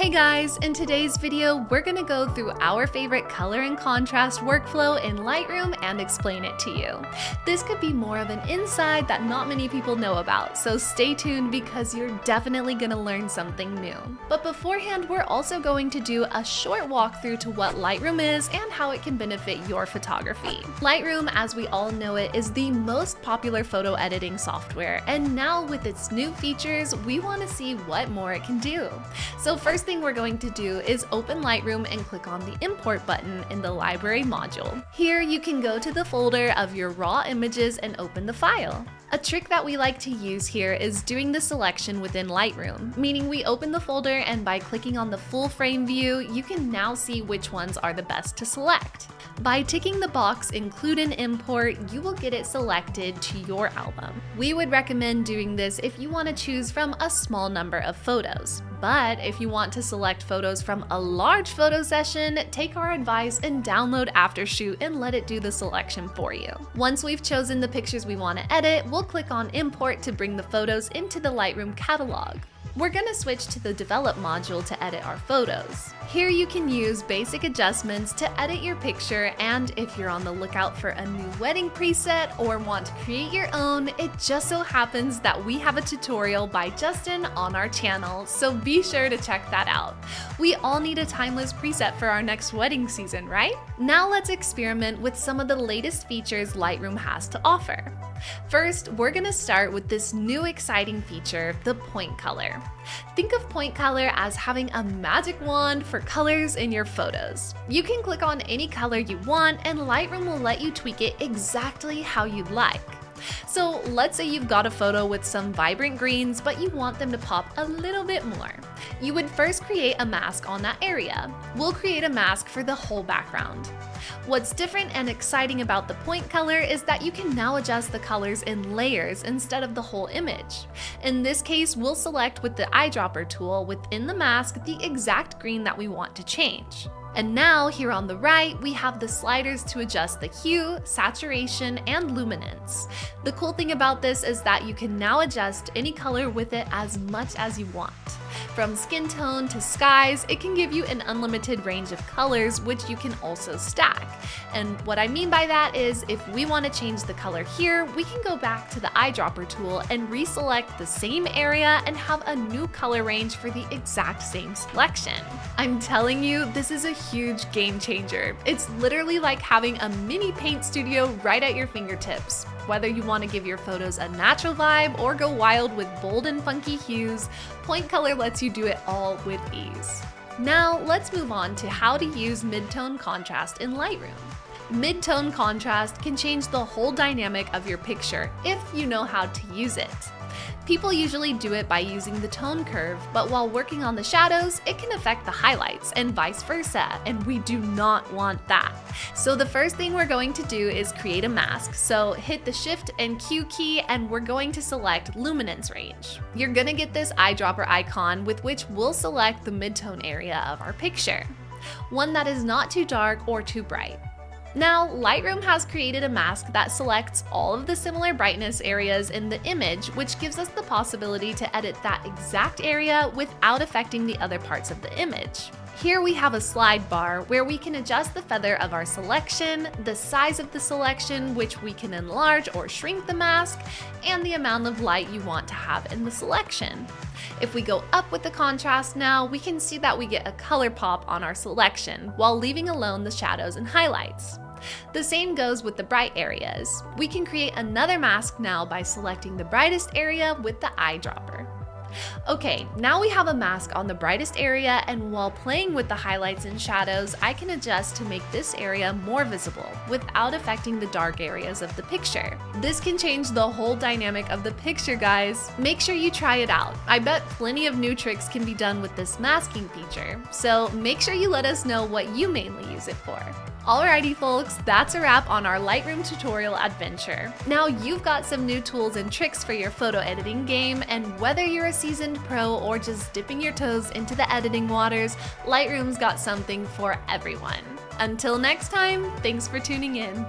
Hey guys, in today's video, we're gonna go through our favorite color and contrast workflow in Lightroom and explain it to you. This could be more of an insight that not many people know about, so stay tuned because you're definitely gonna learn something new. But beforehand, we're also going to do a short walkthrough to what Lightroom is and how it can benefit your photography. Lightroom, as we all know it, is the most popular photo editing software, and now with its new features, we want to see what more it can do. So first thing we're going to do is open Lightroom and click on the import button in the library module. Here you can go to the folder of your raw images and open the file. A trick that we like to use here is doing the selection within Lightroom, meaning we open the folder and by clicking on the full frame view, you can now see which ones are the best to select. By ticking the box Include an Import, you will get it selected to your album. We would recommend doing this if you want to choose from a small number of photos. But if you want to select photos from a large photo session, take our advice and download Aftershoot and let it do the selection for you. Once we've chosen the pictures we want to edit, we'll click on Import to bring the photos into the Lightroom catalog. We're going to switch to the Develop module to edit our photos. Here you can use basic adjustments to edit your picture, and if you're on the lookout for a new wedding preset or want to create your own, it just so happens that we have a tutorial by Justin on our channel, so be sure to check that out. We all need a timeless preset for our next wedding season, right? Now let's experiment with some of the latest features Lightroom has to offer. First, we're going to start with this new exciting feature, the point color. Think of point color as having a magic wand for colors in your photos. You can click on any color you want and Lightroom will let you tweak it exactly how you'd like. So let's say you've got a photo with some vibrant greens, but you want them to pop a little bit more. You would first create a mask on that area. We'll create a mask for the whole background. What's different and exciting about the point color is that you can now adjust the colors in layers instead of the whole image. In this case, we'll select with the eyedropper tool within the mask the exact green that we want to change. And now here on the right, we have the sliders to adjust the hue, saturation, and luminance. The cool thing about this is that you can now adjust any color with it as much as you want. From skin tone to skies, it can give you an unlimited range of colors, which you can also stack. And what I mean by that is if we want to change the color here, we can go back to the eyedropper tool and reselect the same area and have a new color range for the exact same selection. I'm telling you, this is a huge game changer. It's literally like having a mini paint studio right at your fingertips. Whether you want to give your photos a natural vibe or go wild with bold and funky hues, point color lets you do it all with ease. Now let's move on to how to use Midtone Contrast in Lightroom. Midtone Contrast can change the whole dynamic of your picture if you know how to use it. People usually do it by using the tone curve, but while working on the shadows, it can affect the highlights and vice versa, and we do not want that. So the first thing we're going to do is create a mask. So hit the Shift and Q key and we're going to select Luminance Range. You're gonna get this eyedropper icon with which we'll select the midtone area of our picture. One that is not too dark or too bright. Now, Lightroom has created a mask that selects all of the similar brightness areas in the image, which gives us the possibility to edit that exact area without affecting the other parts of the image. Here we have a slide bar where we can adjust the feather of our selection, the size of the selection, which we can enlarge or shrink the mask, and the amount of light you want to have in the selection. If we go up with the contrast now, we can see that we get a color pop on our selection while leaving alone the shadows and highlights. The same goes with the bright areas. We can create another mask now by selecting the brightest area with the eyedropper. Okay, now we have a mask on the brightest area, and while playing with the highlights and shadows, I can adjust to make this area more visible without affecting the dark areas of the picture. This can change the whole dynamic of the picture, guys. Make sure you try it out. I bet plenty of new tricks can be done with this masking feature, so make sure you let us know what you mainly use it for. Alrighty folks, that's a wrap on our Lightroom tutorial adventure. Now you've got some new tools and tricks for your photo editing game, and whether you're a seasoned pro or just dipping your toes into the editing waters, Lightroom's got something for everyone. Until next time, thanks for tuning in.